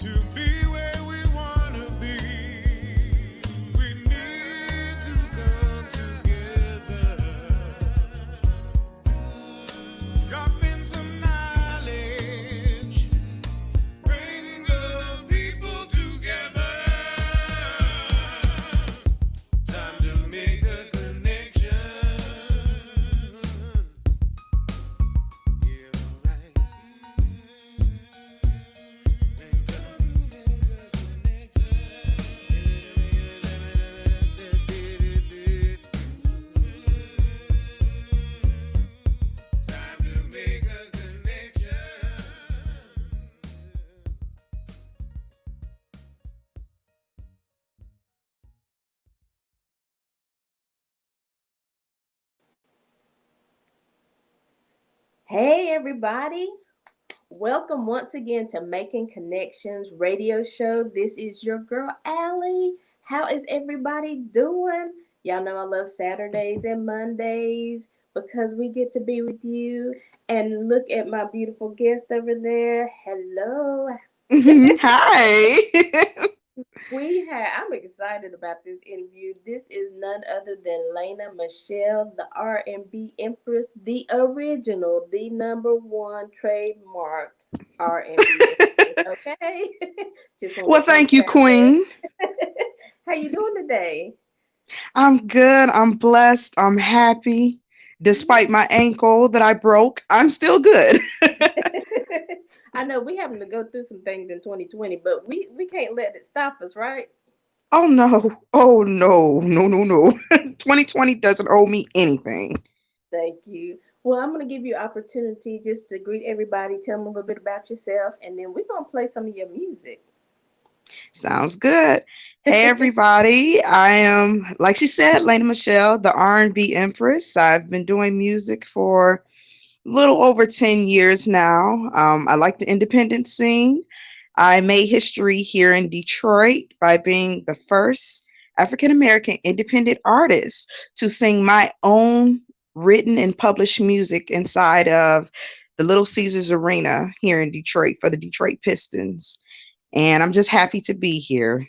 To be where we wanna be, we need to come together. Drop in some knowledge, bring the people together. Time to make a connection. Yeah, right. Time to make a connection. Hey, everybody. Welcome once again to Making Connections radio show. This is your girl, Allie. How is everybody doing? Y'all know I love Saturdays and Mondays because we get to be with you. And look at my beautiful guest over there. Hello. Hi. I'm excited about this interview. This is none other than Lena Michelle, the R&B Empress, the original, the number one trademarked R&B Empress. Okay, just want Well, to throw thank that you, out there. Queen. How you doing today? I'm good. I'm blessed. I'm happy. Despite my ankle that I broke, I'm still good. I know we having to go through some things in 2020, but we can't let it stop us, right? Oh no. Oh no. No, no, no. 2020 doesn't owe me anything. Thank you. Well, I'm going to give you opportunity just to greet everybody, tell them a little bit about yourself, and then we're going to play some of your music. Sounds good. Hey everybody. I am, like she said, Lena Michelle, the R&B Empress. I've been doing music for a little over 10 years now. I like the independent scene. I made history here in Detroit by being the first African American independent artist to sing my own written and published music inside of the Little Caesars Arena here in Detroit for the Detroit Pistons. And I'm just happy to be here.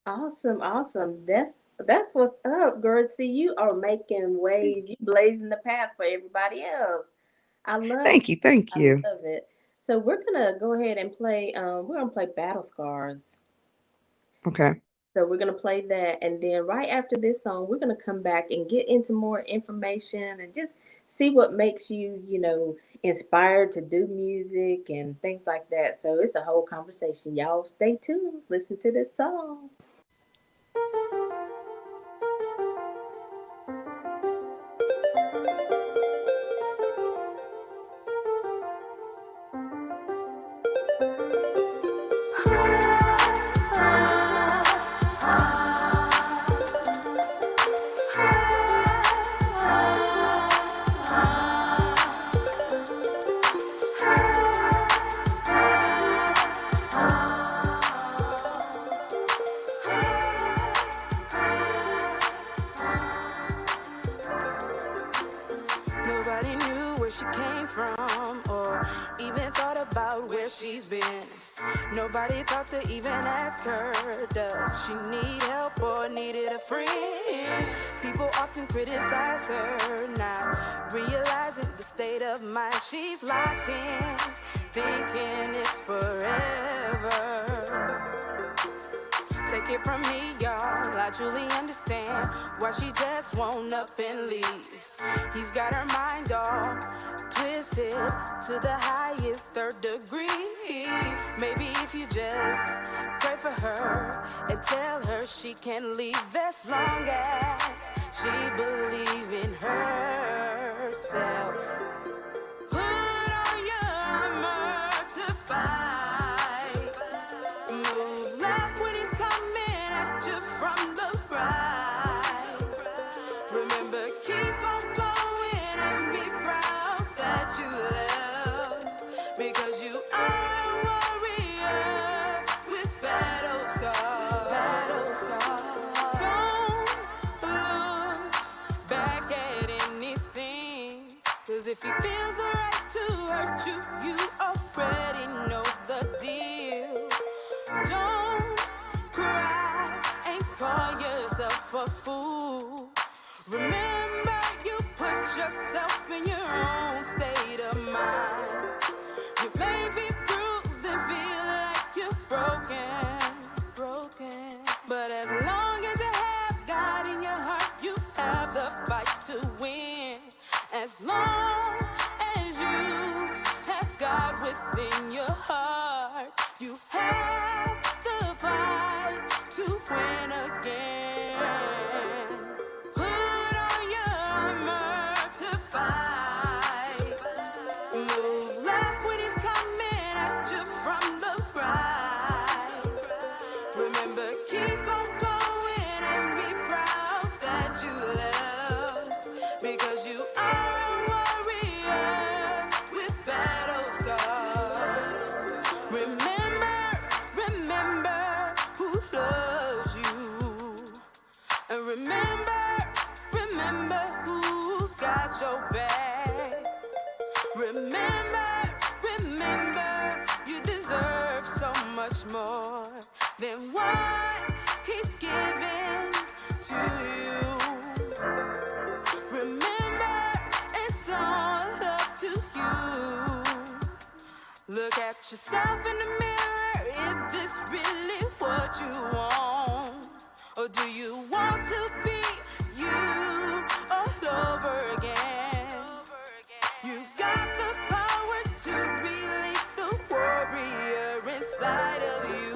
Awesome, awesome. That's what's up, girl. See, you are making waves. You blazing the path for everybody else. I love Thank you. Thank I you. love it. So we're gonna go ahead and play. We're gonna play Battle Scars. Okay. So we're gonna play that, and then right after this song, we're gonna come back and get into more information and just see what makes you, inspired to do music and things like that. So it's a whole conversation. Y'all stay tuned. Listen to this song. Nobody knew where she came from or even thought about where she's been. Nobody thought to even ask her, does she need help or needed a friend? People often criticize her, not realizing the state of mind she's locked in, thinking it's forever. Take it from me, y'all, I truly understand why she just won't up and leave. He's got her mind all twisted to the highest third degree. Maybe if you just pray for her and tell her she can leave as long as she believes in herself. Put on your armor to fight. Move left when he's coming at you from the right. Remember, keep on going and be proud that you love. Because you are a warrior with battle scars. Battle scars. Don't look back at anything. Cause if you Don't cry and call yourself a fool. Remember, you put yourself in your own state of mind. You may be bruised and feel like you're broken. But as long as you have God in your heart, you have the fight to win. As long as you have God within your heart, you have the fight to win again. Put on your armor to fight. Move left when he's coming at you from the right. Remember, keep on going and be proud that you love. Because you are a warrior with battle scars. Remember who loves you. And remember who's got your back. Remember, you deserve so much more than what he's given to you. Remember, it's all up to you. Look at yourself in the mirror. Is this really what you want? Or do you want to be you all over again? You got the power to release the warrior inside of you.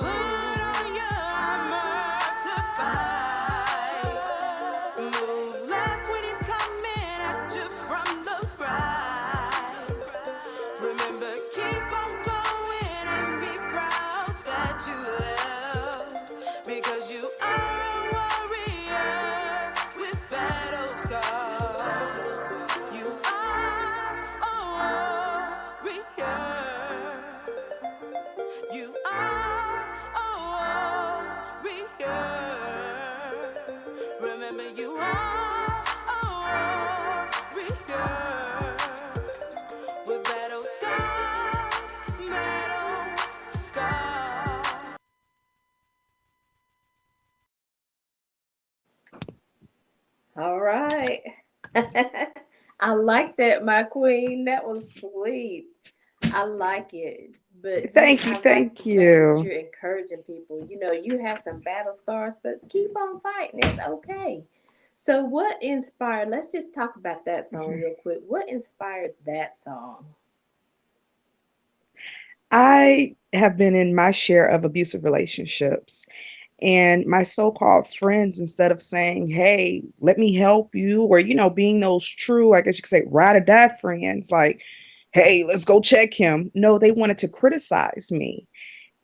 Put on your armor to fight. Move left when he's coming at you from the right. Remember, keep on going and be proud that you love. Because you are a warrior with battle scars. You are a warrior. You are a warrior. Remember, you are a warrior. With battle scars, battle scars. All right. I like that, my queen. That was sweet. I like it. But Thank you, I like thank the fact that you. you're encouraging people. You have some battle scars, but keep on fighting. It's okay. So, what inspired? Let's just talk about that song real quick. What inspired that song? I have been in my share of abusive relationships. And my so-called friends, instead of saying, hey, let me help you, or, being those true, I guess you could say, ride or die friends, like, hey, let's go check him. No, they wanted to criticize me.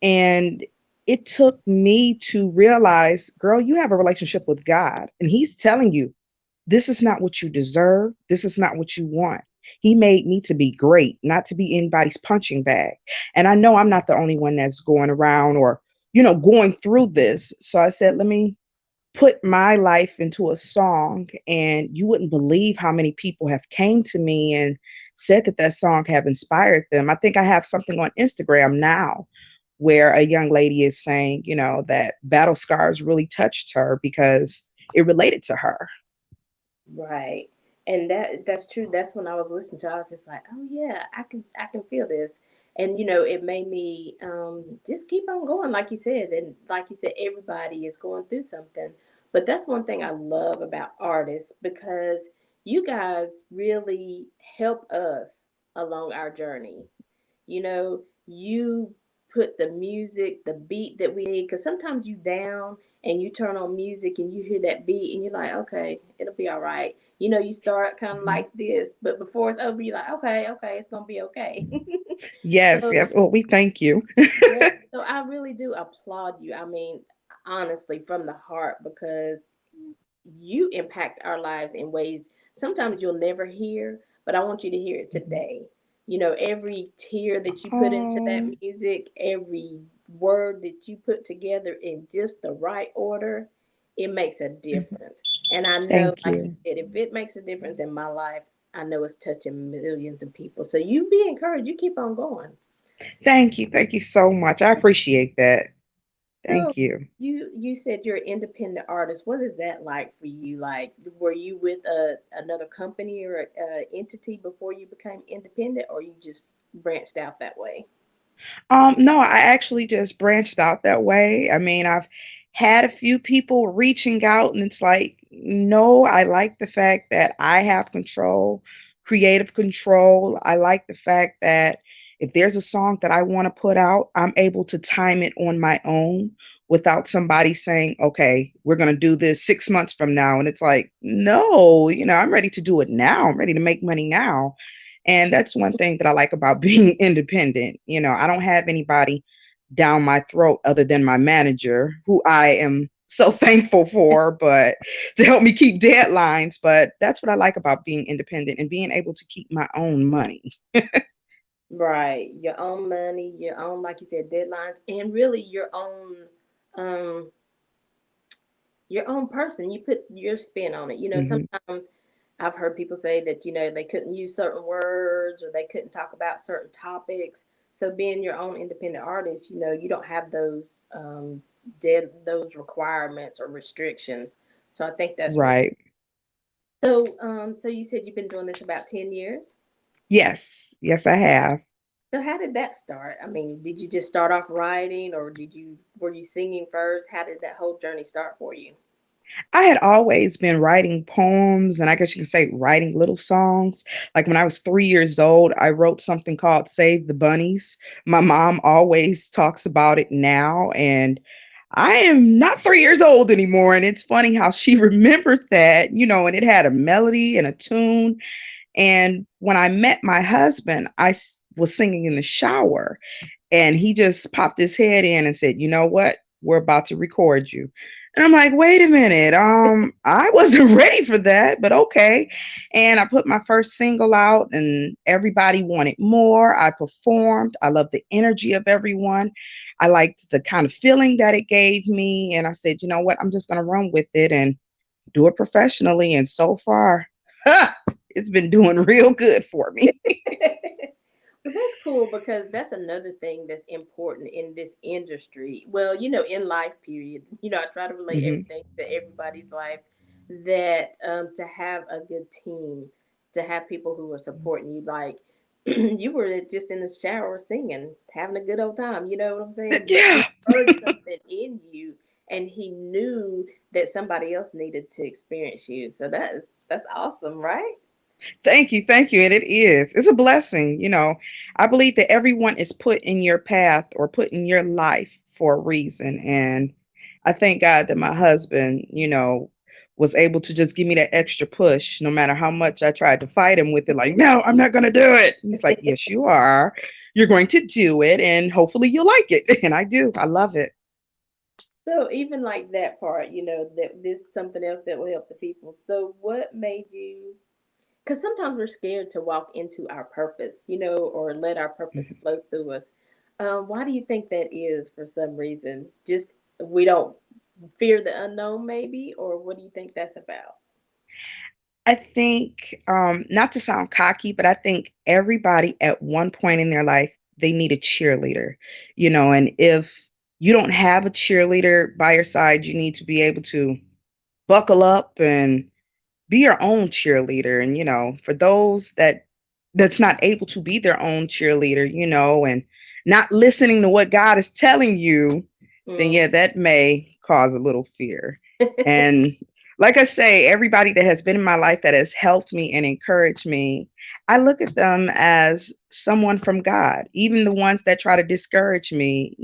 And it took me to realize, girl, you have a relationship with God, and He's telling you, this is not what you deserve. This is not what you want. He made me to be great, not to be anybody's punching bag. And I know I'm not the only one that's going around or, going through this. So I said, let me put my life into a song, and you wouldn't believe how many people have came to me and said that that song have inspired them. I think I have something on Instagram now where a young lady is saying, that battle scars really touched her because it related to her. Right. And that's true. That's when I was listening to it, I was just like, oh yeah, I can feel this. And it made me just keep on going, like you said. And like you said, everybody is going through something. But that's one thing I love about artists, because you guys really help us along our journey. You put the music, the beat that we need, because sometimes you down and you turn on music and you hear that beat and you're like, okay, it'll be all right. You start kind of Mhm. like this, but before it's over, you're like, okay, okay, it's gonna be okay. Yes, So yes. Well, we thank you. yeah, so I really do applaud you. I mean, honestly, from the heart, because you impact our lives in ways sometimes you'll never hear, but I want you to hear it Mhm. today. Every tear that you put into that Oh, music, every word that you put together in just the right order, it makes a mhm. difference. And I know, Thank like you you. said, if it makes a difference in my life, I know it's touching millions of people. So you be encouraged. You keep on going. Thank you. Thank you so much. I appreciate that. So Thank you. you said you're an independent artist. What is that like for you? Like, were you with another company or entity before you became independent, or you just branched out that way? No, I actually just branched out that way. I mean, I've had a few people reaching out, and it's like, no, I like the fact that I have control, creative control. I like the fact that if there's a song that I want to put out, I'm able to time it on my own without somebody saying, okay, we're going to do this 6 months from now. And it's like, no, I'm ready to do it now. I'm ready to make money now. And that's one thing that I like about being independent. I don't have anybody down my throat other than my manager, who I am so thankful for, but to help me keep deadlines. But that's what I like about being independent and being able to keep my own money. Right, your own money, your own, like you said, deadlines, and really um, your own person. You put your spin on it. Hmm. Sometimes I've heard people say that, they couldn't use certain words or they couldn't talk about certain topics. So being your own independent artist, you don't have those requirements or restrictions. So I think that's really. Right. So you said you've been doing this about 10 years. Yes. Yes, I have. So how did that start? I mean, did you just start off writing, or were you singing first? How did that whole journey start for you? I had always been writing poems, and I guess you could say writing little songs. Like when I was 3 years old, I wrote something called Save the Bunnies. My mom always talks about it now, and I am not 3 years old anymore. And it's funny how she remembers that, and it had a melody and a tune. And when I met my husband, was singing in the shower, and he just popped his head in and said, "You know what? We're about to record you." And I'm like, "Wait a minute. I wasn't ready for that, but okay." And I put my first single out and everybody wanted more. I performed. I loved the energy of everyone. I liked the kind of feeling that it gave me, and I said, "You know what? I'm just going to run with it and do it professionally." And so far, it's been doing real good for me. Well, that's cool because that's another thing that's important in this industry. Well, in life, period. I try to relate Hmm. everything to everybody's life. That to have a good team, to have people who are supporting you, like you were just in the shower singing, having a good old time. You know what I'm saying? But he Yeah. heard something in you, and he knew that somebody else needed to experience you. So that's awesome, right? Thank you. Thank you. And it is. It's a blessing. I believe that everyone is put in your path or put in your life for a reason. And I thank God that my husband, was able to just give me that extra push no matter how much I tried to fight him with it. Like, no, I'm not going to do it. He's like, yes, you are. You're going to do it. And hopefully you'll like it. And I do. I love it. So even like that part, that this is something else that will help the people. So what made you? Because sometimes we're scared to walk into our purpose, or let our purpose flow through us. Why do you think that is? For some reason, just we don't fear the unknown, maybe, or what do you think that's about? I think, not to sound cocky, but I think everybody at one point in their life, they need a cheerleader, and if you don't have a cheerleader by your side, you need to be able to buckle up and be your own cheerleader. And, for those that's not able to be their own cheerleader, and not listening to what God is telling you, then Mm. yeah, that may cause a little fear. And like I say, everybody that has been in my life that has helped me and encouraged me, I look at them as someone from God. Even the ones that try to discourage me,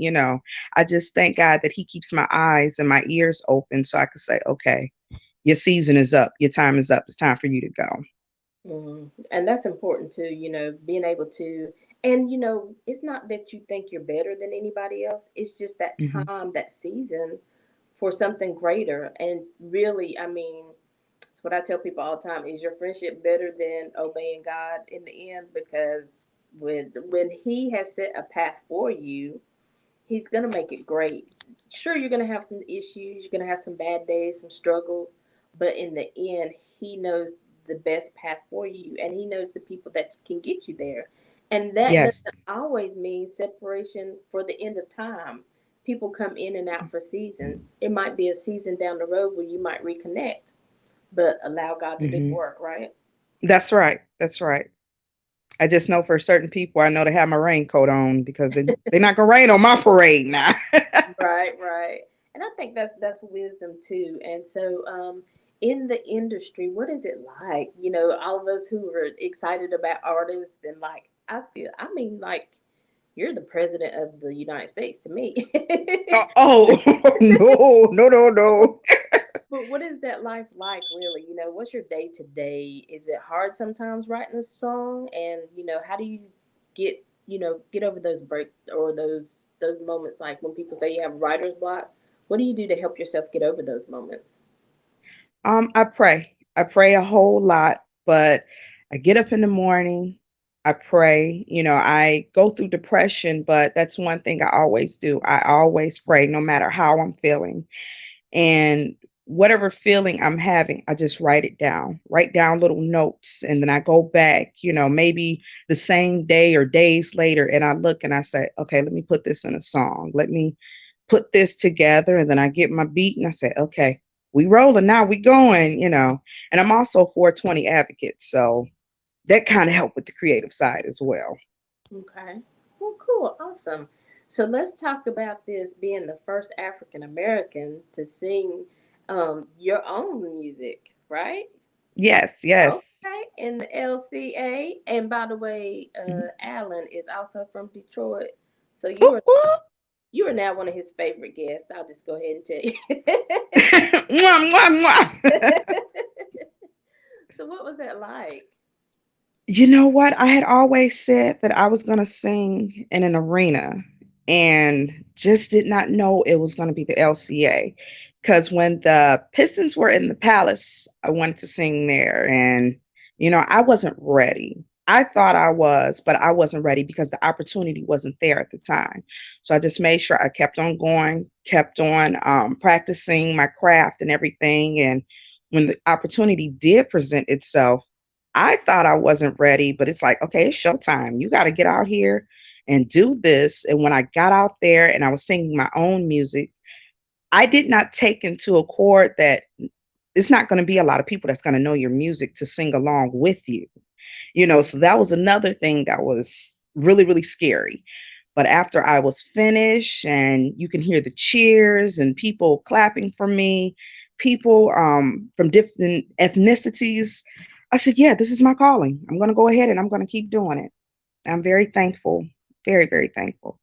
I just thank God that He keeps my eyes and my ears open so I could say, okay, your season is up, your time is up, it's time for you to go. And that's important too, being able to, and it's not that you think you're better than anybody else. It's just that Hmm. time, that season for something greater. And really, I mean, it's what I tell people all the time: is your friendship better than obeying God in the end? Because when He has set a path for you, He's gonna make it great. Sure, you're gonna have some issues, you're gonna have some bad days, some struggles, but in the end, He knows the best path for you, and He knows the people that can get you there. And that doesn't Yes. always mean separation for the end of time. People come in and out for seasons. It might be a season down the road where you might reconnect, but allow God to do the Hmm. work, right? That's right. That's right. I just know for certain people, I know to have my raincoat on because they're not gonna rain on my parade now. Right, right. And I think that's wisdom too. And so in the industry, what is it like? You know, all of us who are excited about artists and like I mean like you're the president of the United States to me. Oh, no, no, no, no. But what is that life like really? You know, what's your day to day? Is it hard sometimes writing a song? And, you know, how do you get over those break or those moments like when people say you have writer's block? What do you do to help yourself get over those moments? I pray. I pray a whole lot, but I get up in the morning. I pray. I go through depression, but that's one thing I always do. I always pray, no matter how I'm feeling. And whatever feeling I'm having, I just write down little notes. And then I go back, maybe the same day or days later, and I look and I say, okay, let me put this in a song. Let me put this together. And then I get my beat and I say, okay, we rolling now, we going. And I'm also a 420 advocate. So that kind of helped with the creative side as well. Okay. Well, cool. Awesome. So let's talk about this being the first African American to sing your own music, right? Yes, yes. Okay, in the LCA. And by the way, Mhm. Alan is also from Detroit. So Ooh, ooh. you are now one of his favorite guests. I'll just go ahead and tell Mwah, mwah, mwah. you. So what was that like? You know what? I had always said that I was going to sing in an arena and just did not know it was going to be the LCA. Because when the Pistons were in the Palace, I wanted to sing there. And, I wasn't ready. I thought I was, but I wasn't ready because the opportunity wasn't there at the time. So I just made sure I kept on going, kept on practicing my craft and everything. And when the opportunity did present itself, I thought I wasn't ready, but it's like, okay, it's showtime. You got to get out here and do this. And when I got out there and I was singing my own music, I did not take into accord that it's not going to be a lot of people that's going to know your music to sing along with you. So that was another thing that was really, really scary. But after I was finished and you can hear the cheers and people clapping for me, people from different ethnicities, I said, yeah, this is my calling. I'm going to go ahead and I'm going to keep doing it. I'm very thankful, very, very thankful.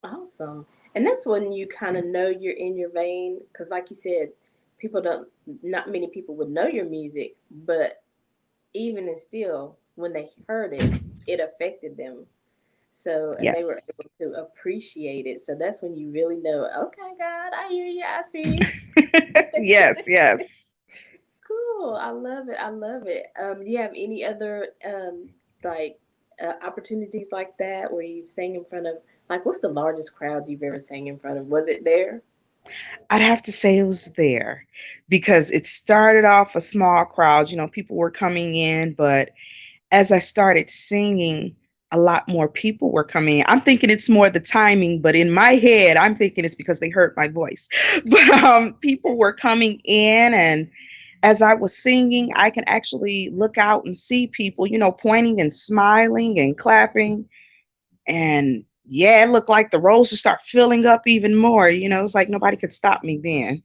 Awesome. And that's when you kind of know you're in your vein. Because, like you said, people don't, not many people would know your music, but even and still, when they heard it, it affected them. So, and they were Yes. able to appreciate it. So that's when you really know, okay, God, I hear you, I see you. Yes, yes. Cool. I love it. I love it. Do you have any other like opportunities like that where you sang in front of like what's the largest crowd you've ever sang in front of? Was it there? I'd have to say it was there because it started off a small crowd. People were coming in, but as I started singing, a lot more people were coming in. I'm thinking it's more the timing, but in my head, I'm thinking it's because they heard my voice. But people were coming in, and as I was singing, I can actually look out and see people, pointing and smiling and clapping. And yeah, it looked like the rows would start filling up even more. It's like nobody could stop me then.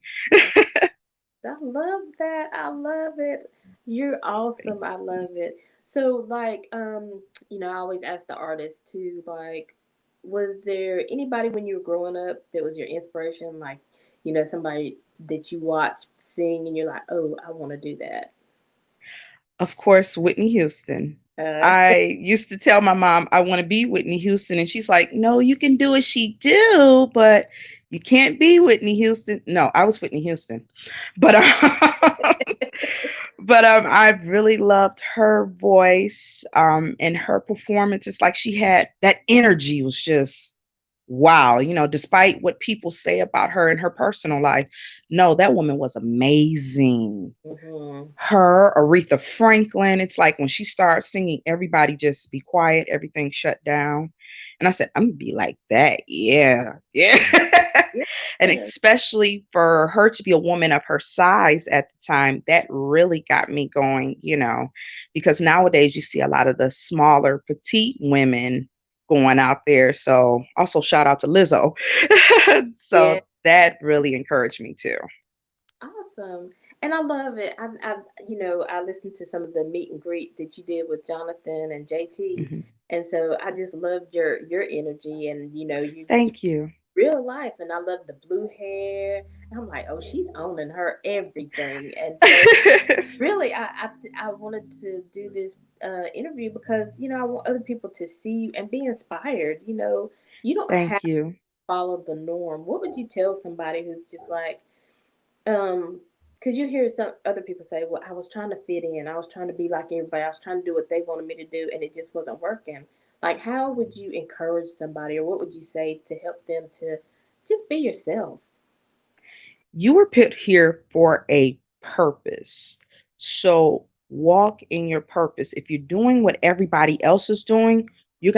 I love that. I love it. You're awesome. I love it. So like I always ask the artist to like was there anybody when you were growing up that was your inspiration like somebody that you watched sing and you're like, "Oh, I want to do that." Of course, Whitney Houston. Uh I used to tell my mom I want to be Whitney Houston, and she's like, "No, you can do as she do, but you can't be Whitney Houston." No, I was Whitney Houston, but I really loved her voice and her performance. It's like she had that energy was just wow, despite what people say about her in her personal life, no, that woman was amazing. Mm-hmm. Her, Aretha Franklin, it's like when she starts singing, everybody just be quiet, everything shut down. And I said, I'm gonna be like that. Yeah. Yeah. And Yeah. especially for her to be a woman of her size at the time, that really got me going, because nowadays you see a lot of the smaller petite women going out there. So also shout out to Lizzo. Yeah. So that really encouraged me too. Awesome. And I love it. I listened to some of the meet and greet that you did with Jonathan and JT. Mhm. And so I just loved your energy, and you just Thank you. real life. And I love the blue hair. And I'm like, oh, she's owning her everything. And so really, I wanted to do this interview because I want other people to see you and be inspired. You don't have Thank to you. follow the norm. What would you tell somebody who's just like, um, because you hear some other people say, well, I was trying to fit in, I was trying to be like everybody, I was trying to do what they wanted me to do, and it just wasn't working. Like, how would you encourage somebody, or what would you say to help them to just be yourself? You were put here for a purpose. So walk in your purpose. If you're doing what everybody else is doing, you're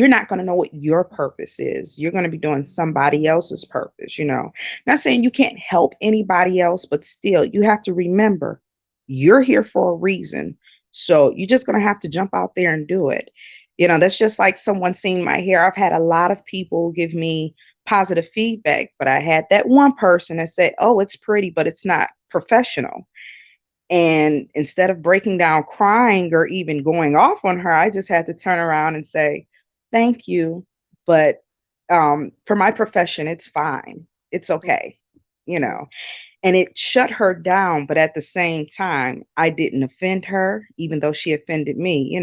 not gonna know what your purpose is. You're gonna be doing somebody else's purpose. Not saying you can't help anybody else, but still you have to remember you're here for a reason. So you're just gonna have to jump out there and do it. That's just like someone seeing my hair. I've had a lot of people give me positive feedback, but I had that one person that said, "Oh, it's pretty, but it's not professional." And instead of breaking down crying or even going off on her, I just had to turn around and say, "Thank you, but for my profession, it's fine. It's okay." You Mhm. know, and it shut her down, but at the same time, I didn't offend her, even though she offended me.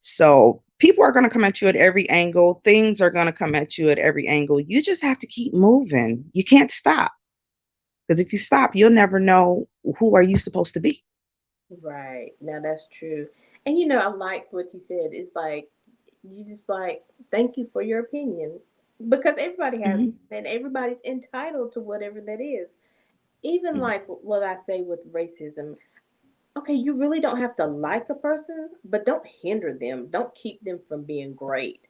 So people are going to come at you at every angle. Things are going to come at you at every angle. You just have to keep moving. You can't stop, because if you stop, you'll never know who are you supposed to be. Right. Now that's true. And I like what you said. It's like you just like thank you for your opinion, because everybody has Hmm. one, and everybody's entitled to whatever that is. Even like what I say with racism. Okay, you really don't have to like a person, but don't hinder them. Don't keep them from being great.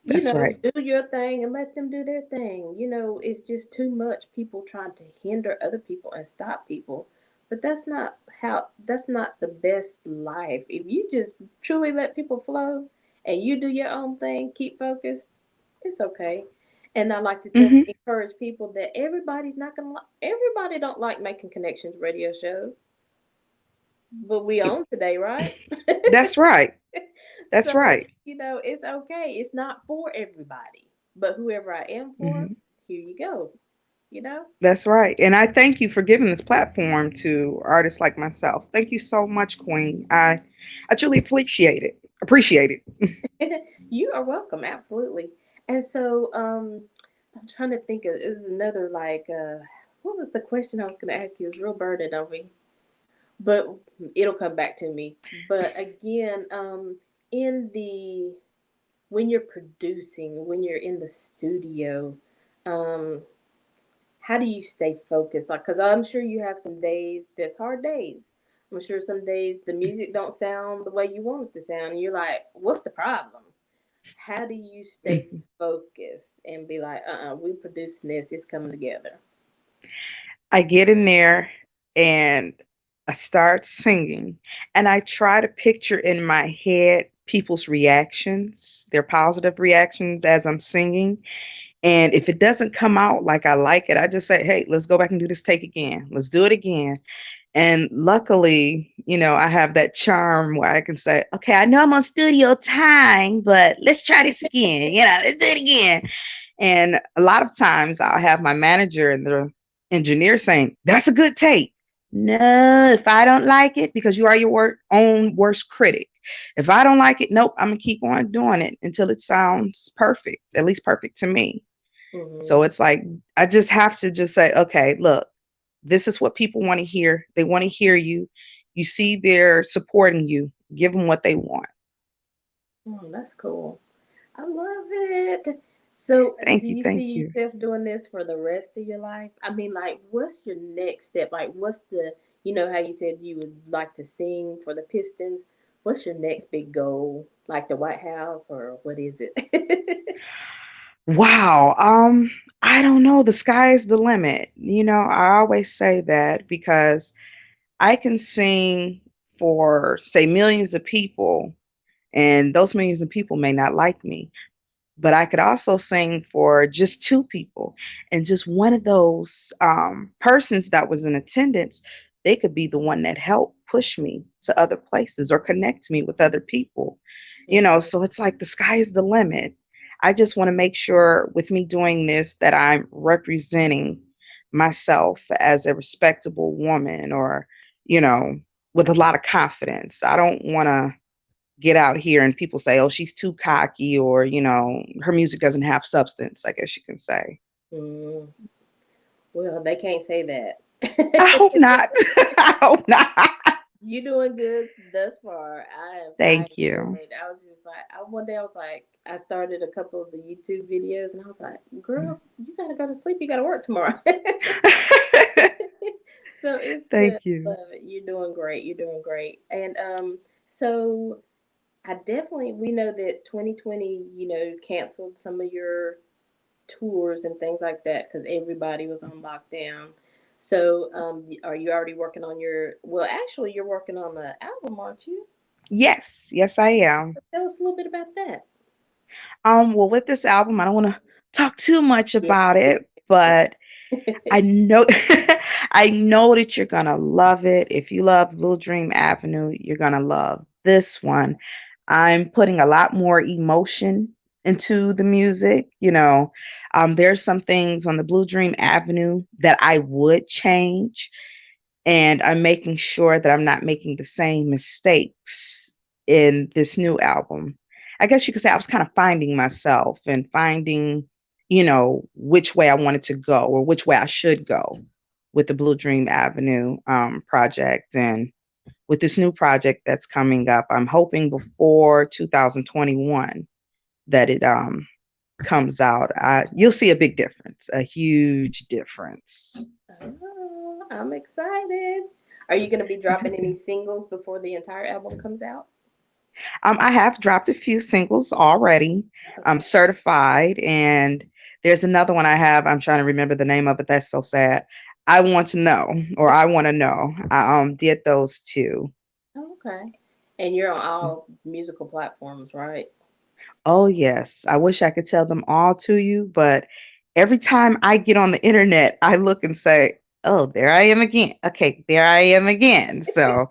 That's right. Do your thing and let them do their thing. It's just too much people trying to hinder other people and stop people. But that's not the best life. If you just truly let people flow and you do your own thing, keep focused, it's okay. And I like to Hmm. encourage people that everybody's not gonna everybody don't like making connections radio show, but we own today, right? That's right. That's So, right. it's okay. It's not for everybody, but whoever I am for, Hmm. here you go, you know? That's right. And I thank you for giving this platform to artists like myself. Thank you so much, Queen. I truly appreciate it. Appreciate it. You are welcome, absolutely. And so, I'm trying to think of is another like what was the question I was gonna ask you? It's real burdened on me. But it'll come back to me. But again, in the when you're producing, when you're in the studio, um, how do you stay focused? Like, cause I'm sure you have some days that's hard days. I'm sure some days the music don't sound the way you want it to sound, and you're like, "What's the problem?" How do you stay Mhm. focused and be like, we producing this, it's coming together." I get in there and I start singing, and I try to picture in my head people's reactions, their positive reactions as I'm singing. And if it doesn't come out like I like it, I just say, "Hey, let's go back and do this take again. Let's do it again." And luckily, I have that charm where I can say, "Okay, I know I'm on studio time, but let's try this again. Let's do it again." And a lot of times I'll have my manager and the engineer saying, "That's a good take." No, if I don't like it, because you are your own worst critic. If I don't like it, nope, I'm going to keep on doing it until it sounds perfect, at least perfect to me. So Hmm. it's like, I just have to just say, "Okay, look, this is what people want to hear. They want to hear you. You see they're supporting you. Give them what they want." Oh, that's cool. I love it. So, do Thank you, you thank see you. yourself doing this for the rest of your life? I mean, like, what's your next step? Like, what's the, you know, how you said you would like to sing for the Pistons? What's your next big goal? Like the White House, or what is it? Wow. I don't know. The sky's the limit. I always say that because I can sing for, say, millions of people, and those millions of people may not like me. But I could also sing for just two people, and just one of those persons that was in attendance, they could be the one that helped push me to other places or connect me with other people. Mhm. So it's like the sky is the limit. I just want to make sure with me doing this that I'm representing myself as a respectable woman, or you know with a lot of confidence. I don't want to get out here and people say, "Oh, she's too cocky," or her music doesn't have substance, I guess you can say. Mm, well, they can't say I hope that. not. I hope not. You doing good thus far. I Thank you. enjoyed. I was just like, one day I was like, I started a couple of the YouTube videos, and I was like, girl, you gotta go to sleep. You gotta work tomorrow. So it's good. Thank you. Love it. You're doing great. You're doing great. And so I definitely, we know that 2020, canceled some of your tours and things like that because everybody was on lockdown. So, are you already working on your? Well, actually, you're working on the album, aren't you? Yes, yes, I am. Tell us a little bit about that. Well, with this album, I don't want to talk too much Yeah. about it, but I know I know that you're gonna love it. If you love Little Dream Avenue, you're gonna love this one. I'm putting a lot more emotion into the music. There's some things on the Blue Dream Avenue that I would change, and I'm making sure that I'm not making the same mistakes in this new album. I guess you could say I was kind of finding myself and finding, which way I wanted to go or which way I should go with the Blue Dream Avenue project. And with this new project that's coming up, I'm hoping before 2021 that it comes out. You'll see a big difference, a huge difference. Oh, I'm excited. Are you going to be dropping any singles before the entire album comes out? I have dropped a few singles already. I'm Okay. certified, and there's another one I have. I'm trying to remember the name of it. That's so sad. I want to know, or I want to know. I did those two. Oh, okay. And you're on all musical platforms, right? Oh yes, I wish I could tell them all to you, but every time I get on the internet, I look and say, "Oh, there I am again." Okay, there I am again. So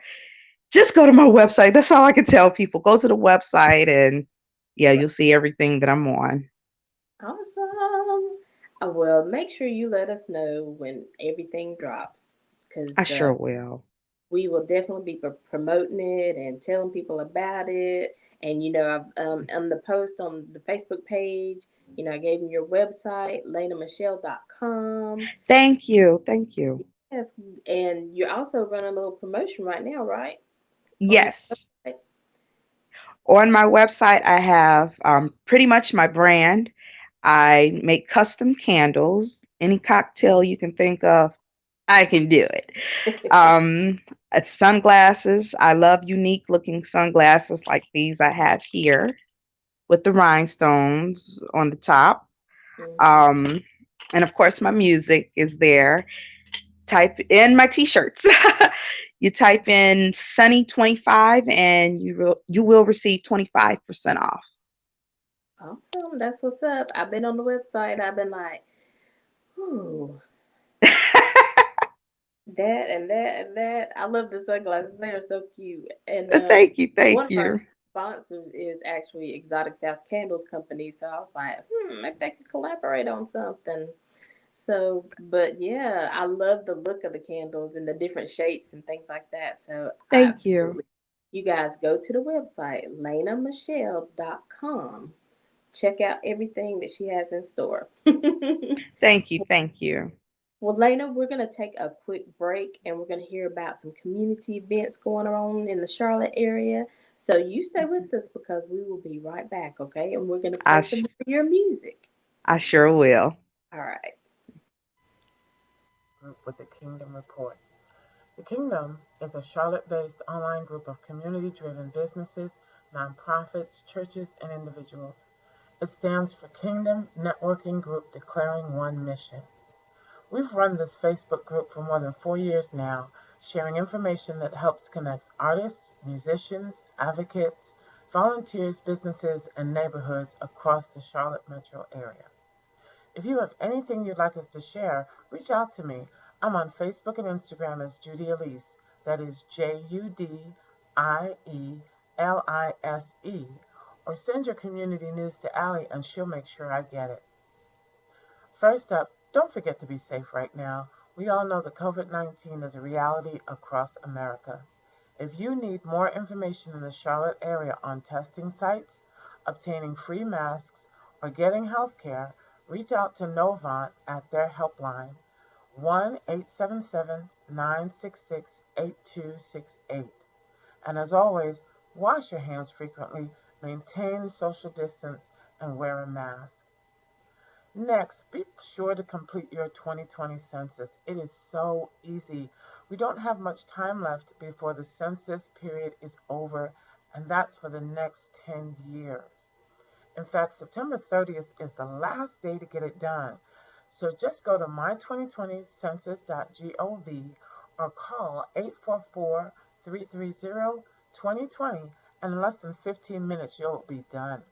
just go to my website. That's all I can tell people. Go to the website, and yeah, Right. you'll see everything that I'm on. Awesome. Well, make sure you let us know when everything drops because I sure will. we will definitely be promoting it and telling people about it. And I've on the post on the Facebook page, I gave them your website, lanamichelle.com. Thank you. Thank you. Yes, and you're also running a little promotion right now, right? On your Yes. website. On my website, I have pretty much my brand. I make custom candles. Any cocktail you can think of, I can do it. Um, Sunglasses. I love unique looking sunglasses like these I have here with the rhinestones on the top. Mhm. Um, and of course, my music is there. Type in my t-shirts. You type in Sunny 25 and you will receive 25% off. Awesome. That's what's up. I've been on the website. I've been like, ooh, that and that and that. I love the sunglasses. They are so cute. And Thank you, one thank of our you. sponsors is actually Exotic South Candles Company. So I was like, maybe they could collaborate on something. So, but yeah, I love the look of the candles and the different shapes and things like that. So, Thank you. absolutely. You guys go to the website, lanamichelle.com. Check out everything that she has in store. Thank you, thank you. Well, Lena, we're going to take a quick break and we're going to hear about some community events going on in the Charlotte area. So, you stay with us because we will be right back, okay? And we're going to I play sh- some of your music. I sure will. All right. Group with the Kingdom Report. The Kingdom is a Charlotte based online group of community driven businesses, nonprofits, churches, and individuals. It stands for Kingdom Networking Group Declaring One Mission. We've run this Facebook group for more than 4 years now, sharing information that helps connect artists, musicians, advocates, volunteers, businesses, and neighborhoods across the Charlotte metro area. If you have anything you'd like us to share, reach out to me. I'm on Facebook and Instagram as Judy Elise. That is JUDIELISE. Or send your community news to Allie and she'll make sure I get it. First up, don't forget to be safe right now. We all know that COVID-19 is a reality across America. If you need more information in the Charlotte area on testing sites, obtaining free masks, or getting health care, reach out to Novant at their helpline 1-877-966-8268. And as always, wash your hands frequently, maintain social distance, and wear a mask. Next, be sure to complete your 2020 census. It is so easy. We don't have much time left before the census period is over, and that's for the next 10 years. In fact, September 30th is the last day to get it done. So just go to my2020census.gov or call 844-330-2020, and in less than 15 minutes you'll be done.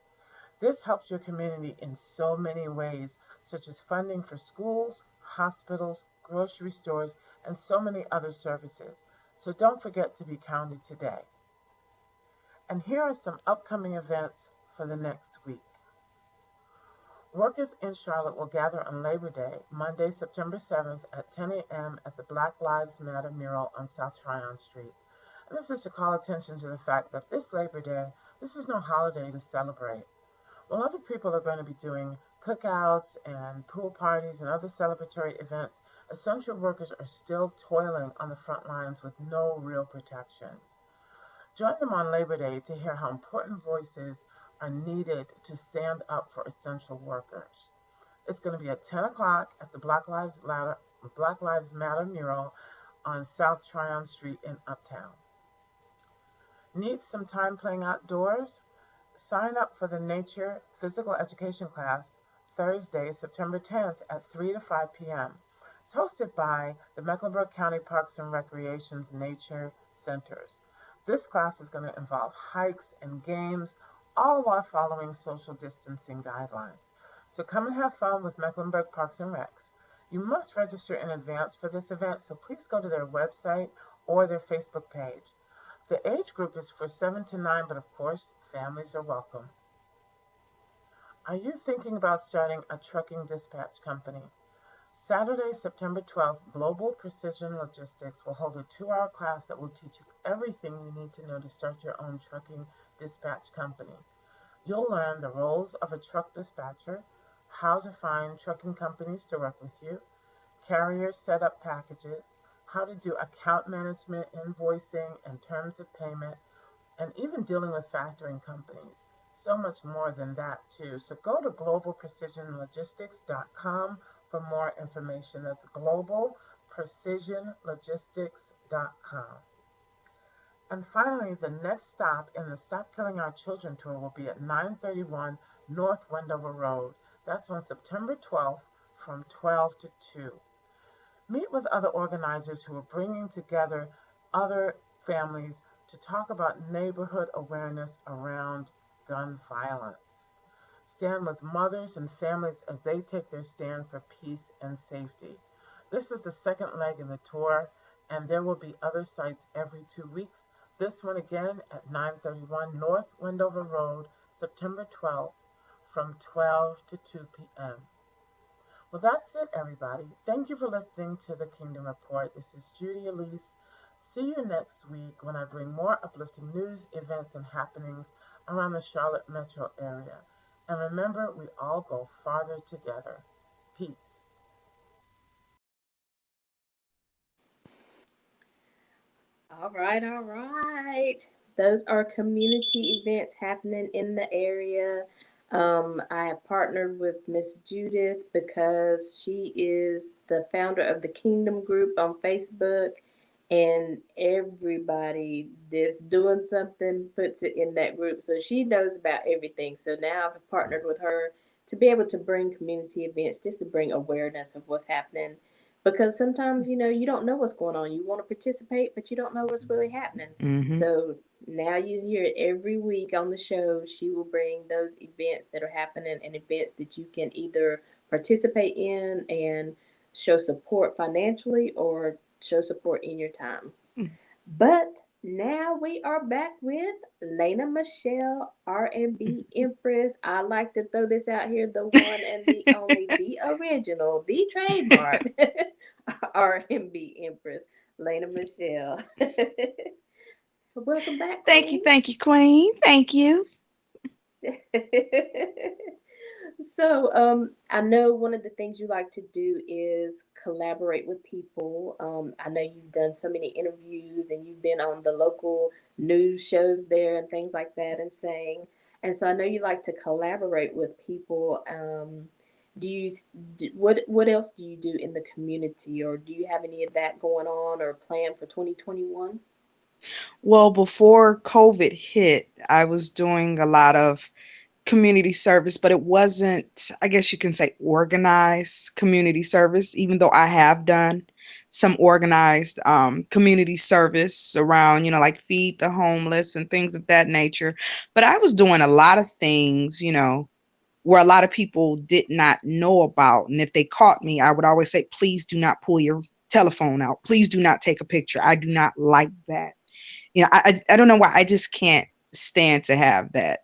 This helps your community in so many ways, such as funding for schools, hospitals, grocery stores, and so many other services. So don't forget to be counted today. And here are some upcoming events for the next week. Workers in Charlotte will gather on Labor Day, Monday, September 7th at 10 a.m. at the Black Lives Matter mural on South Tryon Street. And this is to call attention to the fact that this Labor Day, this is no holiday to celebrate. While other people are going to be doing cookouts and pool parties and other celebratory events, essential workers are still toiling on the front lines with no real protections. Join them on Labor Day to hear how important voices are needed to stand up for essential workers. It's going to be at 10 o'clock at the Black Lives Matter mural on South Tryon Street in Uptown. Need some time playing outdoors? Sign up for the Nature Physical Education class Thursday, September 10th at 3 to 5 p.m. It's hosted by the Mecklenburg County Parks and Recreation's Nature Centers. This class is going to involve hikes and games, all while following social distancing guidelines. So come and have fun with Mecklenburg Parks and Recs. You must register in advance for this event, so please go to their website or their Facebook page. The age group is for 7 to 9, but of course, families are welcome. Are you thinking about starting a trucking dispatch company? Saturday, September 12th, Global Precision Logistics will hold a 2-hour class that will teach you everything you need to know to start your own trucking dispatch company. You'll learn the roles of a truck dispatcher, how to find trucking companies to work with you, carriers set up packages, how to do account management, invoicing, and terms of payment, and even dealing with factoring companies. So much more than that, too. So go to globalprecisionlogistics.com for more information. That's globalprecisionlogistics.com. And finally, the next stop in the Stop Killing Our Children tour will be at 931 North Wendover Road. That's on September 12th from 12 to 2. Meet with other organizers who are bringing together other families to talk about neighborhood awareness around gun violence. Stand with mothers and families as they take their stand for peace and safety. This is the second leg in the tour, and there will be other sites every 2 weeks. This one again at 931 North Wendover Road, September 12th from 12 to 2 p.m. Well, that's it, everybody. Thank you for listening to the Kingdom Report. This is Judy Elise. See you next week when I bring more uplifting news, events, and happenings around the Charlotte metro area. And remember, we all go farther together. Peace. All right, all right. Those are community events happening in the area. I have partnered with Miss Judith because she is the founder of the Kingdom Group on Facebook, and everybody that's doing something puts it in that group. So she knows about everything. So now I've partnered with her to be able to bring community events just to bring awareness of what's happening. Because sometimes, you don't know what's going on. You want to participate, but you don't know what's really happening. Mm-hmm. So now you hear it every week on the show. She will bring those events that are happening and events that you can either participate in and show support financially or show support in your time. But now we are back with Lena Michelle, R&B Empress. I like to throw this out here, the one and the only, the original, the trademark R&B Empress, Lena Michelle. Welcome back, Queen. Thank you, Queen. Thank you. So, I know one of the things you like to do is collaborate with people. I know you've done so many interviews and you've been on the local news shows there and things like that and saying. And so I know you like to collaborate with people. Do you what else do you do in the community, or do you have any of that going on or planned for 2021? Well, before COVID hit, I was doing a lot of community service, but it wasn't, I guess you can say, organized community service, even though I have done some organized community service around, like feed the homeless and things of that nature. But I was doing a lot of things, where a lot of people did not know about. And if they caught me, I would always say, please do not pull your telephone out. Please do not take a picture. I do not like that. I don't know why. I just can't stand to have that.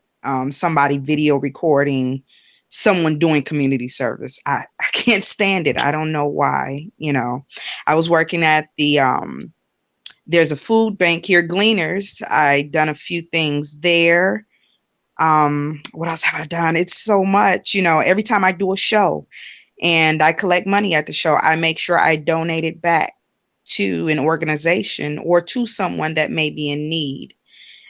Somebody video recording someone doing community service. I can't stand it. I don't know why. I was working at there's a food bank here, Gleaners. I done a few things there. What else have I done? It's so much. Every time I do a show and I collect money at the show, I make sure I donate it back to an organization or to someone that may be in need.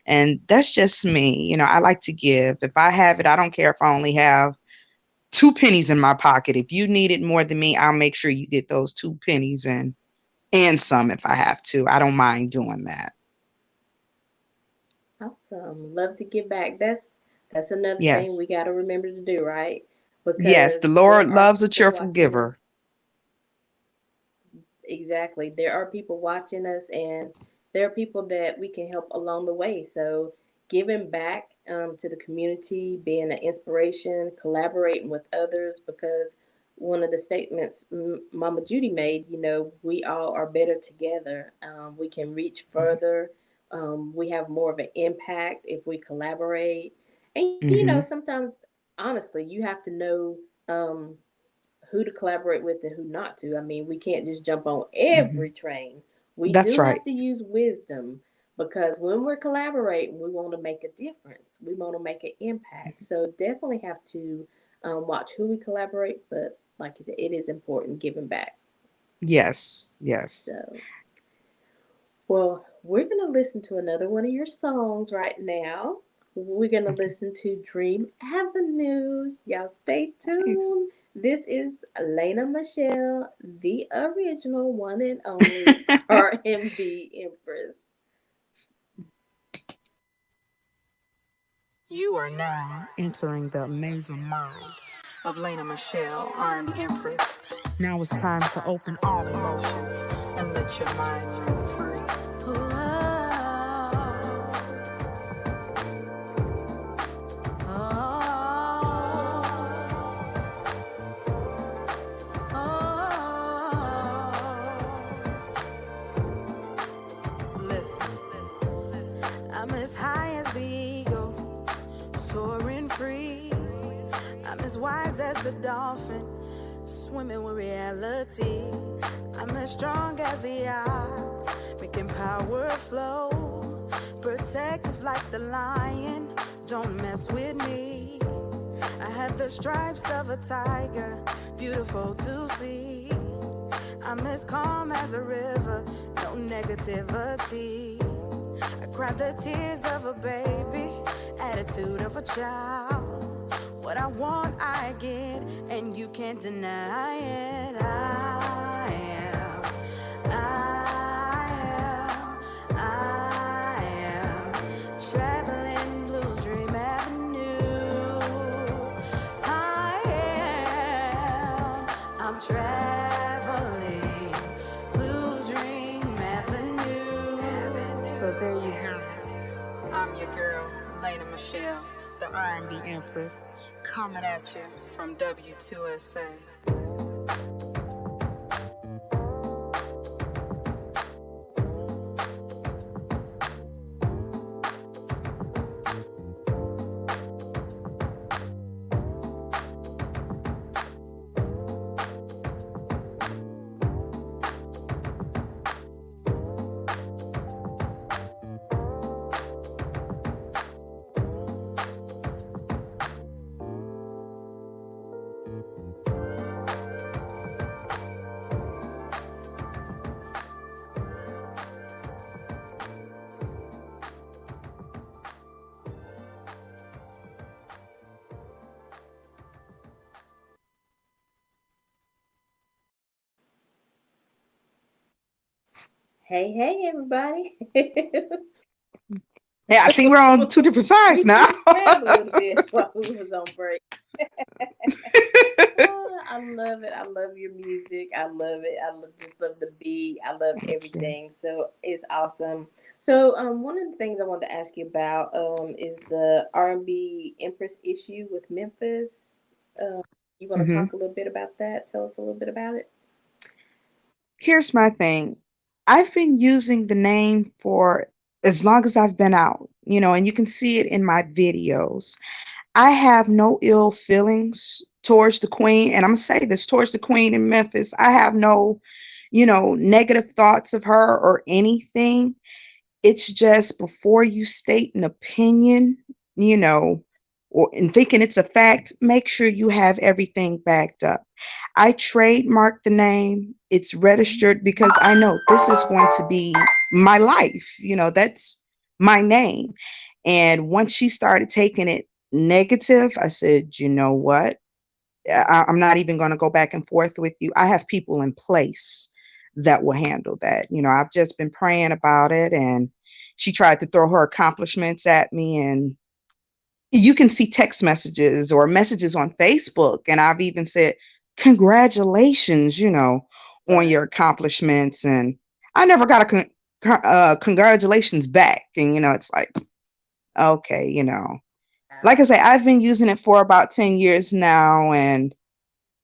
And that's just me. I like to give. If I have it, I don't care if I only have 2 pennies in my pocket. If you need it more than me, I'll make sure you get those 2 pennies and some if I have to. I don't mind doing that. Awesome. Love to give back. That's another thing we got to Yes. remember to do, right? Yes, Because the there Lord are loves a people cheerful watching us. giver. Exactly. There are people watching us, and there are people that we can help along the way. So, giving back to the community, being an inspiration, collaborating with others, because one of the statements Mama Judy made, we all are better together. We can reach further. We have more of an impact if we collaborate. And, Mm-hmm. sometimes, honestly, you have to know. Um, who to collaborate with and who not to. I mean, we can't just jump on Hmm. every train. We That's do right. have to use wisdom because when we're collaborating, we want to make a difference. We want to make an impact. So definitely have to watch who we collaborate. But like you said, it is important giving back. Yes. Yes. So, well, we're going to listen to another one of your songs right now. We're going to Okay. listen to Dream Avenue. Y'all stay tuned. Nice. This is Lena Michelle, the original one and only RnB Empress. You are now entering the amazing mind of Lena Michelle, R&B Empress. Now it's time to open all emotions and let your mind run free. Listen, I'm as high as the eagle, soaring free. I'm as wise as the dolphin, swimming with reality. I'm as strong as the odds, making power flow. Protective like the lion, don't mess with me. I have the stripes of a tiger, beautiful to see. I'm as calm as a river, no negativity. I cry the tears of a baby, attitude of a child. What I want, I get, and you can't deny it. I am traveling Blue Dream Avenue. I'm traveling Blue Dream Avenue. So there you have it. I'm your girl, Lena Michelle, the R&B Empress, coming at you from W2SA. Hey, hey, everybody. Yeah, I see we're on two different sides We now. switched around a little bit while we was on break. I love it. I love your music. I love it. Just love the beat. I love Thank you. everything. So it's awesome. So one of the things I wanted to ask you about is the R&B Empress issue with Memphis. Um, you want to Hmm. talk a little bit about that? Tell us a little bit about it. Here's my thing. I've been using the name for as long as I've been out, and you can see it in my videos. I have no ill feelings towards the queen, and I'm gonna say this towards the queen in Memphis. I have no, negative thoughts of her or anything. It's just before you state an opinion, you know, or in thinking it's a fact, make sure you have everything backed up. I trademarked the name. It's registered because I know this is going to be my life. That's my name. And once she started taking it negative, I said, you know what? I'm not even going to go back and forth with you. I have people in place that will handle that. I've just been praying about it, and she tried to throw her accomplishments at me, and you can see text messages or messages on Facebook, and I've even said, congratulations, on Right. your accomplishments. And I never got a congratulations back. And, it's like, okay, like I say, I've been using it for about 10 years now, and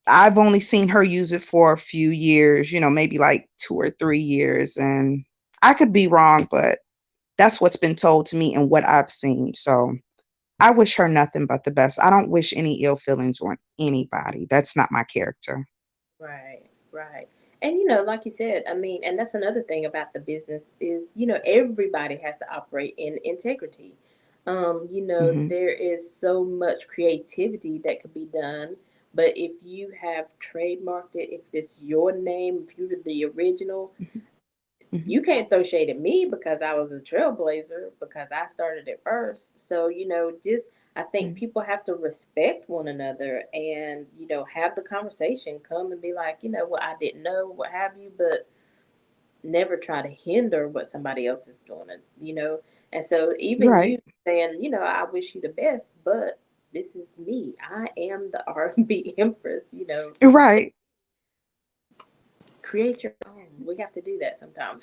I've only seen her use it for a few years, maybe like 2 or 3 years. And I could be wrong, but that's what's been told to me and what I've seen. So I wish her nothing but the best. I don't wish any ill feelings on anybody. That's not my character. Right, right. And like you said, I mean, and that's another thing about the business is, everybody has to operate in integrity. Hmm. There is so much creativity that could be done, but if you have trademarked it, if it's your name, if you're the original, Hmm. you can't throw shade at me because I was a trailblazer because I started it first. So, just I think Hmm. people have to respect one another and, have the conversation, come and be like, what I didn't know, what have you, but never try to hinder what somebody else is doing. And so even you Right. saying, I wish you the best, but this is me. I am the R&B Empress, Right. create your own. We have to do that sometimes.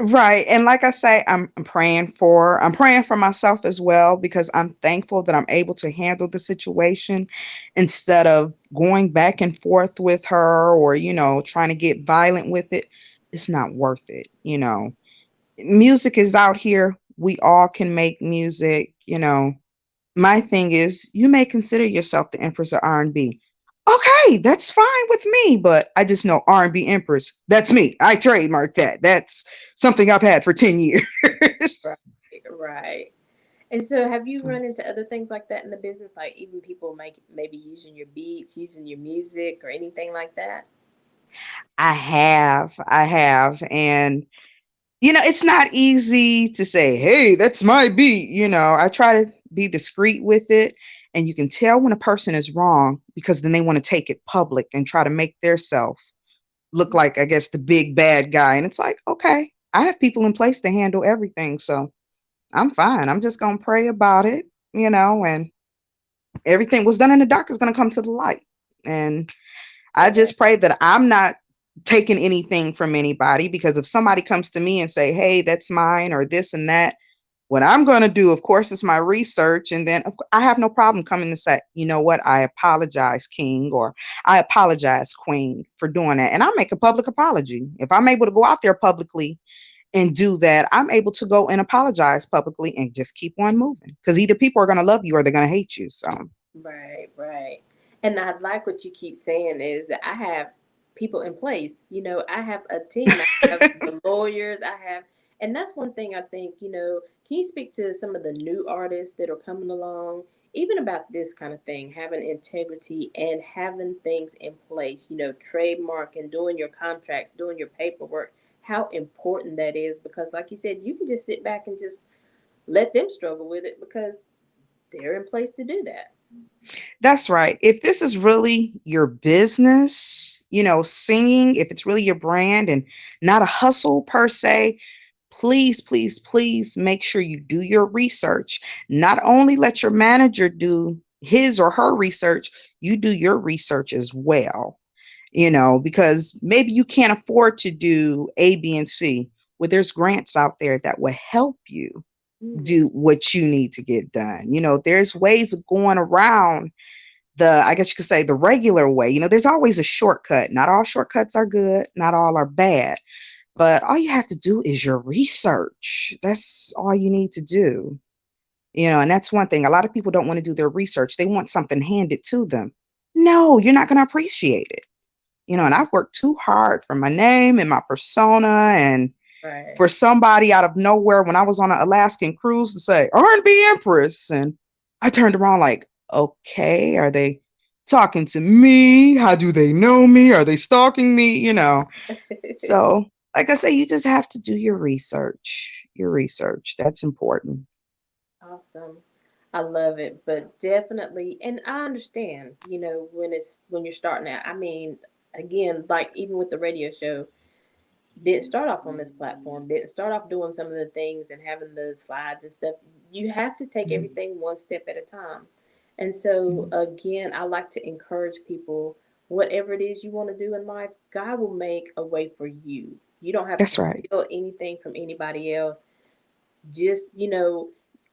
Right. And like I say, I'm praying for myself as well, because I'm thankful that I'm able to handle the situation instead of going back and forth with her, or, trying to get violent with it. It's not worth it. Music is out here. We all can make music. My thing is, you may consider yourself the Empress of R&B. Okay, that's fine with me, but I just know R&B Empress. That's me. I trademark that. That's something I've had for 10 years. Right, right. And so, have you So, run into other things like that in the business, like even people maybe using your beats, using your music, or anything like that? I have, and it's not easy to say, "Hey, that's my beat." I try to be discreet with it, And you can tell when a person is wrong because then they want to take it public and try to make their self look like, I guess, the big bad guy. And it's like, okay, I have people in place to handle everything. So I'm fine. I'm just going to pray about it, and everything was done in the dark is going to come to the light. And I Amen. just pray that I'm not taking anything from anybody, because if somebody comes to me and say, hey, that's mine or this and that, what I'm going to do, of course, is my research. And then I have no problem coming to say, you know what, I apologize, King, or I apologize, Queen, for doing that. And I'll make a public apology. If I'm able to go out there publicly and do that, I'm able to go and apologize publicly and just keep on moving. Because either people are going to love you or they're going to hate you. So, Right, right. And I like what you keep saying is that I have people in place. I have a team. I have the lawyers. And that's one thing I think, can you speak to some of the new artists that are coming along, even about this kind of thing, having integrity and having things in place, trademark and doing your contracts, doing your paperwork, how important that is because, like you said, you can just sit back and just let them struggle with it because they're in place to do that. that's right. If this is really your business, singing, if it's really your brand and not a hustle per se, please, please, please make sure you do your research. Not only let your manager do his or her research, you do your research as well, because maybe you can't afford to do A, B, and C. Well, there's grants out there that will help you Mm, do what you need to get done. There's ways of going around I guess you could say, the regular way. There's always a shortcut. Not all shortcuts are good, not all are bad, but all you have to do is your research. That's all you need to do. And that's one thing. A lot of people don't want to do their research. They want something handed to them. No, you're not going to appreciate it. And mm, I've worked too hard for my name and my persona, and right. for somebody out of nowhere when I was on an Alaskan cruise to say RnBEmpress, and I turned around like, okay, are they talking to me? How do they know me? Are they stalking me? So, like I say, you just have to do your research. Your research. That's important. Awesome. I love it, but definitely, and I understand, when you're starting out. I mean, again, like even with the radio show, didn't start off on this platform, didn't start off doing some of the things and having the slides and stuff. You have to take Mhm. everything one step at a time. And so, Mhm. again, I like to encourage people, whatever it is you want to do in life, God will make a way for you. You don't have to That's right. steal anything from anybody else. Just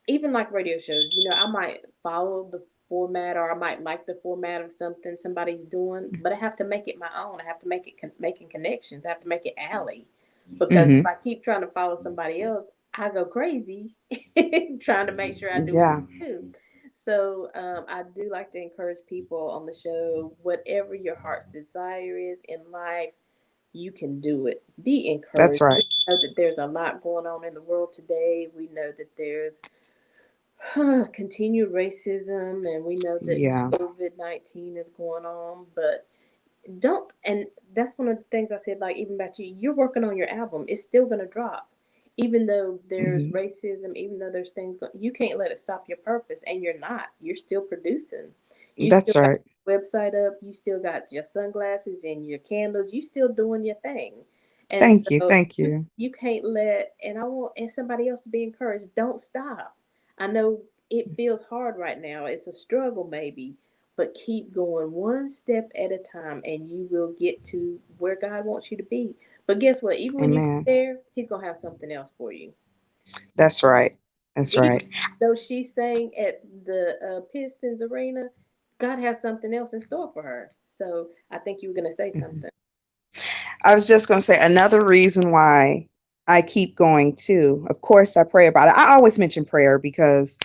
even like radio shows, I might follow the format or I might like the format of something somebody's doing, but I have to make it my own. I have to make it making connections. I have to make it alley, because if Hmm. I keep trying to follow somebody else, I go crazy trying to make sure I do what Yeah, I do. So I do like to encourage people on the show, whatever your heart's desire is in life, you can do it. Be that's encouraged. We right. know that there's a lot going on in the world today. We know that there's continued racism, and we know that Yeah, COVID-19 is going on. But don't, and that's one of the things I said, like, even about you, you're working on your album, it's still going to drop. Even though there's hmm, racism, even though there's things, you can't let it stop your purpose, and you're not. You're still producing. You still that's got right. your website up, you still got your sunglasses and your candles, you still doing your thing. And Thank you. so Thank you, you. you can't let, and I want and somebody else to be encouraged, don't stop. I know it feels hard right now. It's a struggle maybe, but keep going one step at a time and you will get to where God wants you to be. But guess what? Even when you get Amen. there, He's going to have something else for you. That's right. That's Even right. though she sang at the Pistons arena, God has something else in store for her. So I think you were going to say Mhm. something. I was just going to say another reason why I keep going too. Of course, I pray about it. I always mention prayer because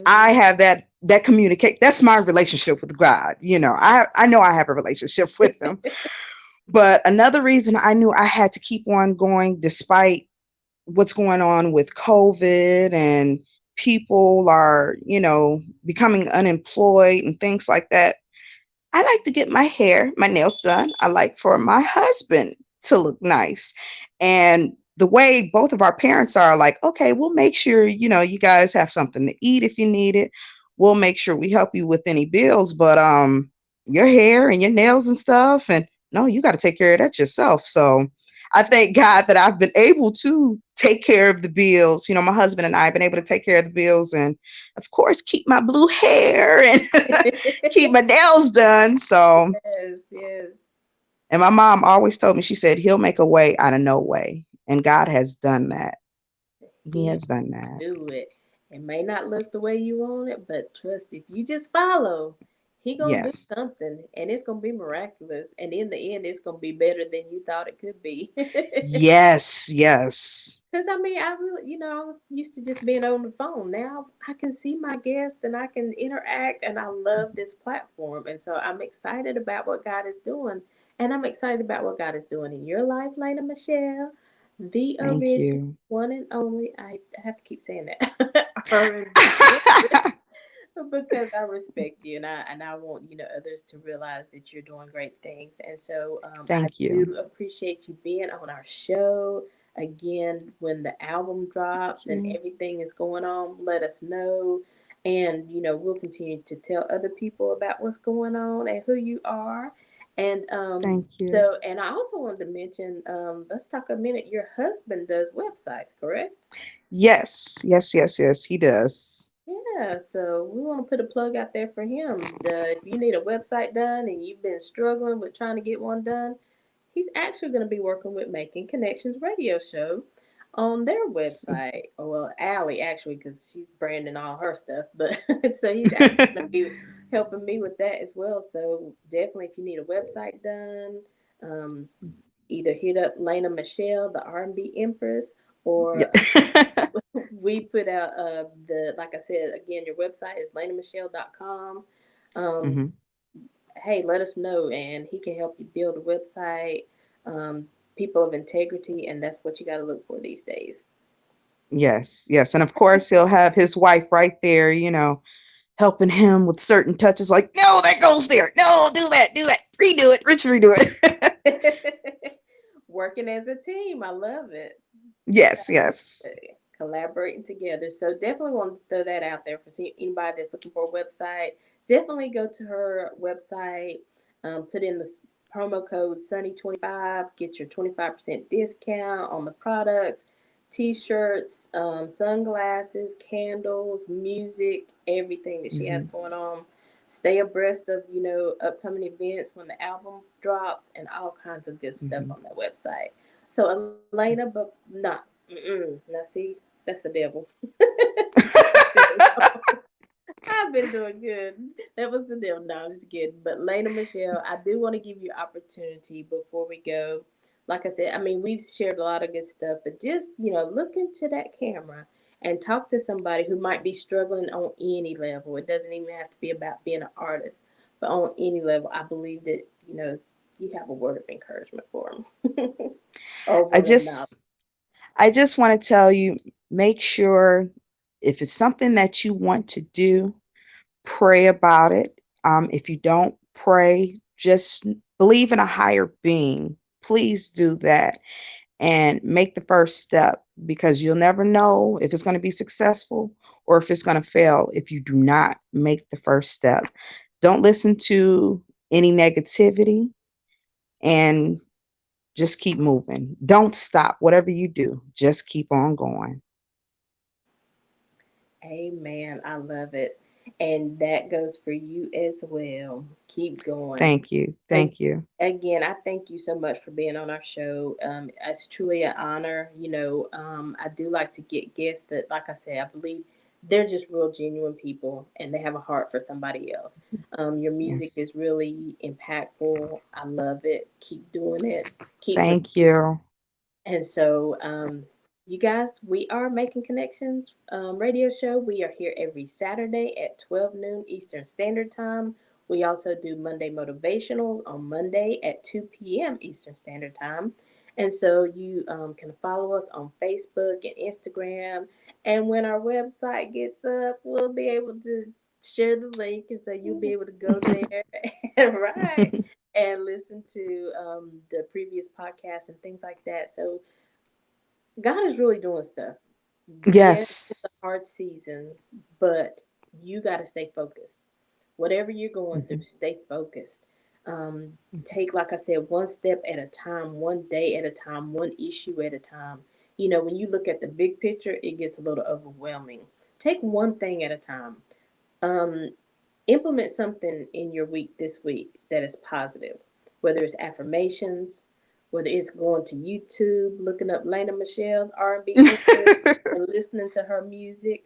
I Hmm. have that communicate. That's my relationship with God. I know I have a relationship with Him. But another reason I knew I had to keep on going despite what's going on with COVID, and people are, becoming unemployed and things like that. I like to get my hair, my nails done. I like for my husband to look nice. And the way both of our parents are like, okay, we'll make sure, you guys have something to eat if you need it. we'll make sure we help you with any bills, but your hair and your nails and stuff, and no, you got to take care of that yourself. So I thank God that I've been able to take care of the bills. You know, my husband and I have been able to take care of the bills, and of course keep my blue hair and keep my nails done. So, Yes, yes. and my mom always told me, she said, he'll make a way out of no way. And God has done that. He He has done that. do it. It may not look the way you want it, but trust if you just follow, he gonna do Yes. something, and it's gonna be miraculous. And in the end, it's gonna be better than you thought it could be. Yes. Yes. Because I mean, I really, I was used to just being on the phone. Now I can see my guests and I can interact, and I love this platform. And so I'm excited about what God is doing, and I'm excited about what God is doing in your life, Lena Michelle, the Thank original you. one and only. I have to keep saying that. R&B Empress. Because I respect you, and I want others to realize that you're doing great things. And so I Thank do you. appreciate you being on our show again. When the album Thank drops and you. everything is going on, let us know, and we'll continue to tell other people about what's going on and who you are. And Thank you. so, and I also wanted to mention, let's talk a minute. Your husband does websites, correct? Yes. Yes. Yes. Yes. He does. Yeah, so we want to put a plug out there for him. If you need a website done and you've been struggling with trying to get one done, he's actually going to be working with Making Connections radio show on their website. Oh, well, Allie actually, because she's branding all her stuff, but so he's actually going to be helping me with that as well. So definitely, if you need a website done, um, either hit up Lena Michelle, the R&B Empress, Yeah. or we put out like I said again, your website is lanamichelle.com. Um, Hmm. hey, let us know, and he can help you build a website. Um, People of integrity, and that's what you got to look for these days. Yes. Yes. And of course, he'll have his wife right there, helping him with certain touches like, no, that goes there. No, do that. Redo it. Rich, redo it. Working as a team, I love it. Yes. Yes. Collaborating together. So definitely want to throw that out there for anybody that's looking for a website. Definitely go to her website, put in the promo code Sunny25, get your 25% discount on the products, t-shirts, sunglasses, candles, music, everything that she has Hmm. going on. Stay abreast of upcoming events when the album drops and all kinds of good stuff Hmm. on that website. So Elena, but not. Now see, that's the devil. I said it wrong. I've been doing good. That was the devil. No, I'm just kidding. But Lena Michelle, I do want to give you opportunity before we go. Like I said, I mean, we've shared a lot of good stuff, but just, look into that camera and talk to somebody who might be struggling on any level. It doesn't even have to be about being an artist, but on any level, I believe that, you have a word of encouragement for them. Or I word of knowledge. just I just want to tell you, make sure if it's something that you want to do, pray about it. If you don't pray, just believe in a higher being. Please do that and make the first step, because you'll never know if it's going to be successful or if it's going to fail if you do not make the first step. Don't listen to any negativity, and just keep moving. Don't stop. Whatever you do, just keep on going. Amen. I love it. And that goes for you as well. Keep going. Thank you. A- Thank you. Again, I thank you so much for being on our show. It's truly an honor. I do like to get guests that, like I said, I believe they're just real genuine people and they have a heart for somebody else. Your music Yes. is really impactful. I love it. Keep doing it. Keep Thank you. and so, you guys, we are Making Connections radio show. We are here every Saturday at 12 noon Eastern Standard Time. We also do Monday motivationals on Monday at 2 p.m. Eastern Standard Time. And so you can follow us on Facebook and Instagram. And when our website gets up, we'll be able to share the link. And so you'll be able to go there and right and listen to the previous podcasts and things like that. So God is really doing stuff. Yes, it's a Yes. hard season, but You got to stay focused. Whatever you're going through, Mhm. stay focused. Um, Take, like I said, one step at a time, one day at a time, one issue at a time. You know, when you look at the big picture, it gets a little overwhelming. Take one thing at a time. Um, Implement something in your week this week that is positive, whether it's affirmations, whether it's going to YouTube, looking up Lena Michelle, R&B Empress, and listening to her music.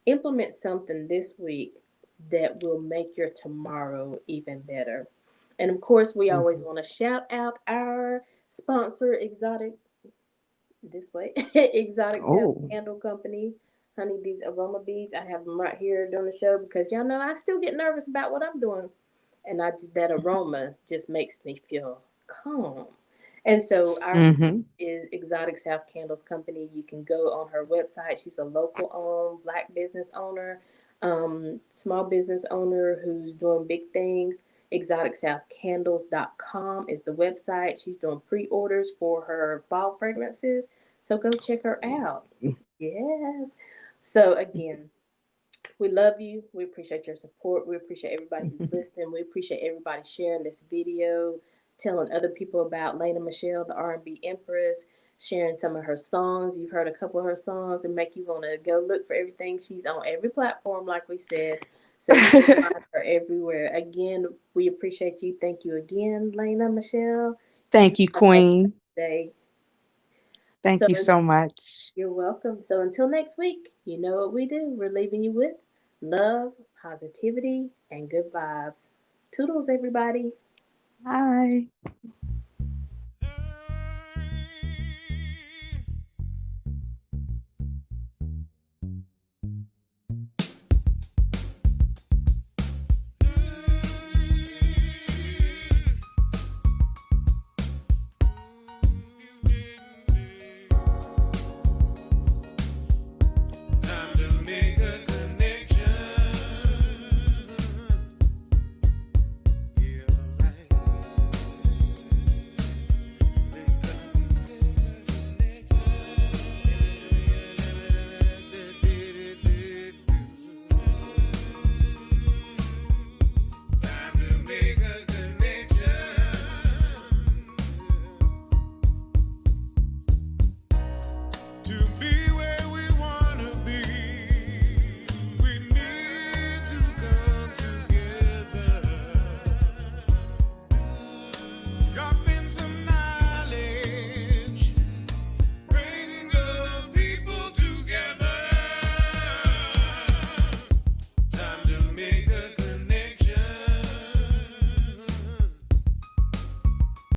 Implement something this week that will make your tomorrow even better. And of course, we always Mhm. want to shout out our sponsor, Exotic, this way, Exotic Sound Oh. Candle Company. Honey, these aroma beads, I have them right here during the show because y'all know I still get nervous about what I'm doing. And that aroma just makes me feel calm. And so our Mhm. is Exotic South Candles Company. You can go on her website. She's a local owned black business owner, small business owner who's doing big things. ExoticSouthCandles.com is the website. She's doing pre-orders for her fall fragrances. So go check her out. Yes. So again, we love you. We appreciate your support. We appreciate everybody who's listening. We appreciate everybody sharing this video, telling other people about Lena Michelle, the R&B Empress, sharing some of her songs. You've heard a couple of her songs and make you want to go look for everything. She's on every platform, like we said. So you can find her everywhere. Again, we appreciate you. Thank you again, Lena Michelle. You Thank you, have a Queen. day. So Thank you so much. you're welcome. So until next week, you know what we do. We're leaving you with love, positivity, and good vibes. Toodles, everybody. Bye.